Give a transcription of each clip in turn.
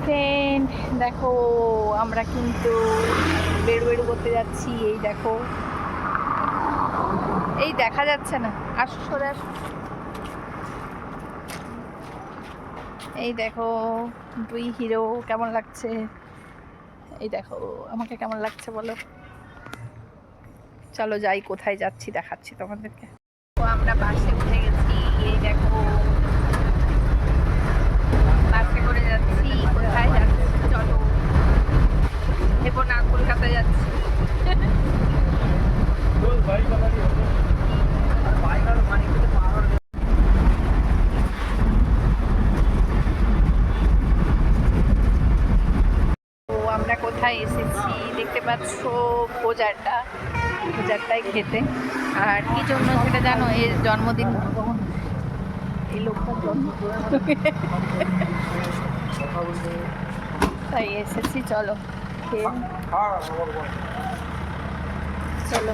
Friend, দেখো আমরা কিন্তু বেড়ু বেড়ু করতে যাচ্ছি। এই দেখো, এই দেখা যাচ্ছে না, আসো সরে আসো। এই দেখো দুই হিরো, কেমন লাগছে? এই দেখো আমাকে কেমন লাগছে বলো। চলো যাই, কোথায় যাচ্ছি দেখাচ্ছি তোমাদেরকে। তো আমরা বাসে উঠে গেছি। এই দেখো বাসে করে যাচ্ছি। কোথায় যাচ্ছি চলো, এরপর না কলকাতা যাচ্ছি। তো আমরা কোথায় এসেছি দেখতে পাচ্ছ, খোঁজারটাই খেতে। আর কি জন্য সেটা জানো? এর জন্মদিন, এই লোকটার জন্ম, তাই এসেছি। চলো খেয়ে চলো।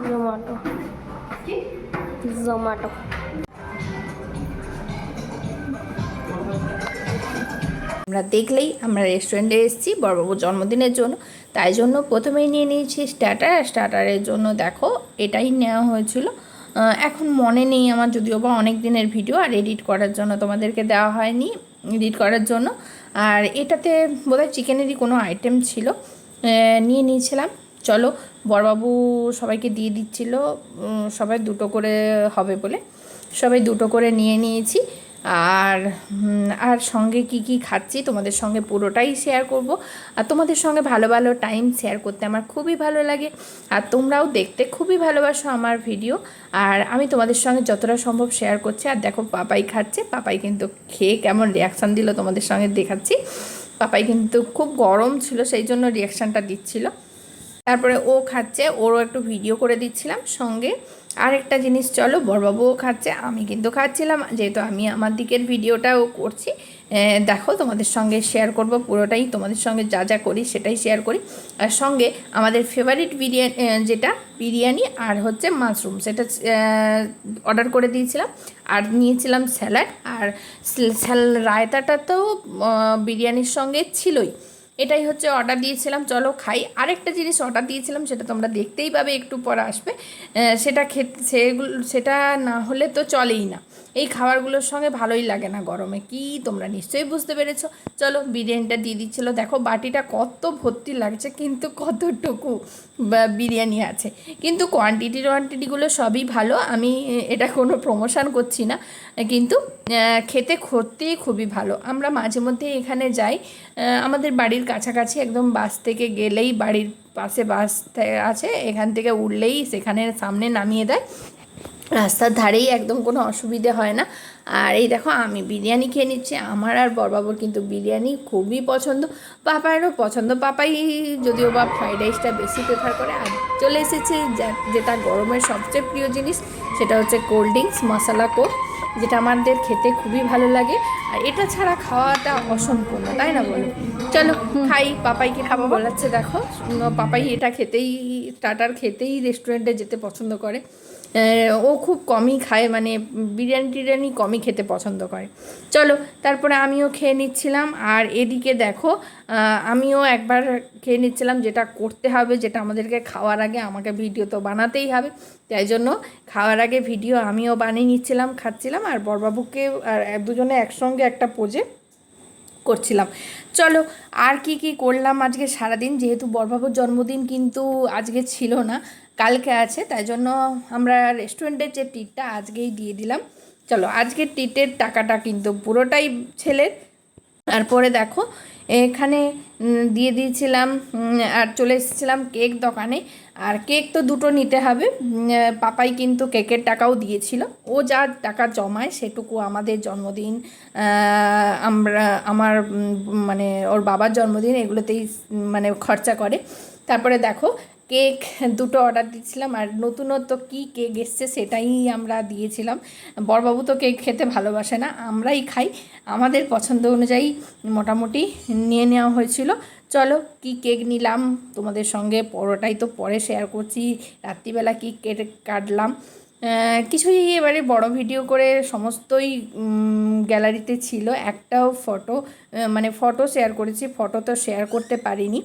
জোম্যাটো জোম্যাটো আমরা দেখলেই আমরা রেস্টুরেন্টে এসেছি বড়বাবুর জন্মদিনের জন্য, তাই জন্য প্রথমেই নিয়ে নিয়েছি স্টার্টার। স্টার্টারের জন্য দেখো এটাই নেওয়া হয়েছিল। এখন মনে নেই আমার, যদিও বা অনেক দিনের ভিডিও, আর এডিট করার জন্য তোমাদেরকে দেওয়া হয়নি এডিট করার জন্য। আর এটাতে বোধহয় চিকেনেরই কোনো আইটেম ছিল, নিয়ে নিয়েছিলাম। চলো, বড়বাবু সবাইকে দিয়ে দিচ্ছিল, সবাই দুটো করে হবে বলে সবাই দুটো করে নিয়ে নিয়েছি। আর আর সঙ্গে কি কি খাচ্ছি তোমাদের সঙ্গে পুরোটাই শেয়ার করব। আর তোমাদের সঙ্গে ভালো ভালো টাইম শেয়ার করতে আমার খুবই ভালো লাগে, আর তোমরাও দেখতে খুবই ভালোবাসো আমার ভিডিও। আর আমি তোমাদের সঙ্গে যতটা সম্ভব শেয়ার করছি। আর দেখো পাপাই খাচ্ছে, পাপাই কিন্তু খেয়ে কেমন রিয়াকশান দিল তোমাদের সঙ্গে দেখাচ্ছি। পাপাই কিন্তু খুব গরম ছিল, সেই জন্য রিয়াকশানটা দিচ্ছিল। তারপরে ও খাচ্ছে, ওরও একটু ভিডিও করে দিচ্ছিলাম সঙ্গে। আরেকটা জিনিস, চলো বড়বাবুও খাচ্ছে, আমি কিন্তু খাচ্ছিলাম, যেহেতু আমি আমার দিকের ভিডিওটাও করছি। দেখো তোমাদের সঙ্গে শেয়ার করব পুরোটাই, তোমাদের সঙ্গে যা যা করি সেটাই শেয়ার করি। আর সঙ্গে আমাদের ফেভারিট বিরিয়ানি, যেটা বিরিয়ানি আর হচ্ছে মাশরুম, সেটা অর্ডার করে দিয়েছিলাম। আর নিয়েছিলাম স্যালাড, আর রায়তাটা তো বিরিয়ানির সঙ্গে ছিলই। এটাই হচ্ছে অর্ডার দিয়েছিলাম। চলো খাই। আরেকটা জিনিস অর্ডার দিয়েছিলাম, সেটা তোমরা দেখতেই পাবে, একটু পরে আসবে। সেটা না হলে তো চলেই না, এই খাবারগুলোর সঙ্গে ভালোই লাগে না গরমে, কি তোমরা নিশ্চয়ই বুঝতে পেরেছো। চলো বিরিয়ানিটা দিয়ে দিচ্ছিলো, দেখো বাটিটা কত ভর্তি লাগছে, কিন্তু কতটুকু বিরিয়ানি আছে, কিন্তু কোয়ান্টিটিগুলো সবই ভালো। আমি এটা কোনো প্রমোশন করছি না, কিন্তু খেতে সত্যিই খুবই ভালো। আমরা মাঝে মধ্যে এখানে যাই, আমাদের বাড়ির কাছাকাছি, একদম বাস থেকে গেলেই বাড়ির পাশে বাস আছে, এখান থেকে উঠলেই সেখানে সামনে নামিয়ে দেয়, রাস্তার ধারেই, একদম কোনো অসুবিধে হয় না। আর এই দেখো আমি বিরিয়ানি খেয়ে নিচ্ছি। আমার আর বড়বাবুর কিন্তু বিরিয়ানি খুবই পছন্দ, পাপায়েরও পছন্দ। পাপাই যদিও বা ফ্রাইড রাইসটা বেশি প্রেফার করে। আর চলে এসেছে যেটা গরমের সবচেয়ে প্রিয় জিনিস, সেটা হচ্ছে কোল্ড ড্রিঙ্কস, মশলা কোক, যেটা আমাদের খেতে খুবই ভালো লাগে। আর এটা ছাড়া খাওয়াটা অসম্পূর্ণ, তাই না বলো? চলো খাই। পাপাইকে খাবো বলাচ্ছে, দেখো পাপাই এটা খেতেই, স্টার্টার খেতেই রেস্টুরেন্টে যেতে পছন্দ করে। ও খুব কমই খায়, মানে বিরিয়ানি টিরিয়ানি কমই খেতে পছন্দ করে। চলো তারপরে আমিও খেয়ে নিচ্ছিলাম। আর এদিকে দেখো আমিও একবার খেয়ে নিচ্ছিলাম, যেটা করতে হবে, যেটা আমাদেরকে খাওয়ার আগে আমাকে ভিডিও তো বানাতেই হবে, তাই জন্য খাওয়ার আগে ভিডিও আমিও বানিয়ে নিচ্ছিলাম, খাচ্ছিলাম। আর বড়বাবুকে আর দুজনে একসঙ্গে একটা পোজে করছিলাম। চলো আর কি কি করলাম আজকে সারাদিন, যেহেতু বড়বাবুর জন্মদিন কিন্তু আজকে ছিল না, কালকে আছে, তাই জন্য আমরা রেস্টুরেন্টের যে ট্রিটটা আজকেই দিয়ে দিলাম। চলো আজকের ট্রিটের টাকাটা কিন্তু পুরোটাই ছেলের। তারপরে দেখো এখানে দিয়ে দিয়েছিলাম, আর চলে এসেছিলাম কেক দোকানে। আর কেক তো দুটো নিতে হবে। পাপাই কিন্তু কেকের টাকাও দিয়েছিল, ও যা টাকা জমায় সেটুকু আমাদের জন্মদিন, আমার মানে ওর বাবার জন্মদিন এগুলোতেই মানে খরচা করে। তারপরে দেখো কেক দুটো অর্ডার দিয়েছিলাম, আর নতুনত্ব কী কেক এসছে সেটাই আমরা দিয়েছিলাম। বড়বাবু তো কেক খেতে ভালোবাসে না, আমরাই খাই, আমাদের পছন্দ অনুযায়ী মোটামুটি নিয়ে নেওয়া হয়েছিল। চলো কী কেক নিলাম তোমাদের সঙ্গে পরোটাই তো পরে শেয়ার করছি, রাত্রিবেলা কী কেক কাটলাম কিছুই এবারে বড় ভিডিও করে সমস্তই গ্যালারিতে ছিল, একটাও ফটো মানে ফটো শেয়ার করেছি, ফটো তো শেয়ার করতে পারিনি।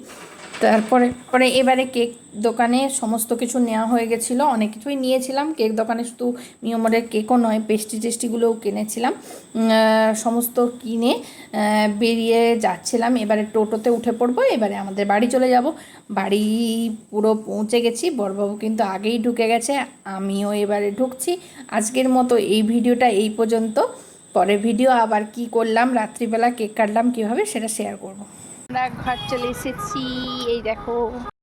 তারপরে এবারে কেক দোকানে সমস্ত কিছু নেওয়া হয়ে গেছিলো, অনেক কিছুই নিয়েছিলাম কেক দোকানে, শুধু মিয়মরের কেকও নয়, পেস্ট্রি টেস্ট্রিগুলোও কিনেছিলাম। সমস্ত কিনে বেরিয়ে যাচ্ছিলাম, এবারে টোটোতে উঠে পড়বো, এবারে আমাদের বাড়ি চলে যাব। বাড়ি পুরো পৌঁছে গেছি, বড়বাবু কিন্তু আগেই ঢুকে গেছে, আমিও এবারে ঢুকছি। আজকের মতো এই ভিডিওটা এই পর্যন্ত, পরের ভিডিও আবার কি করলাম, রাত্রিবেলা কেক কাটলাম কীভাবে সেটা শেয়ার করব। আমরা ঘর চলে এসেছি, এই দেখো।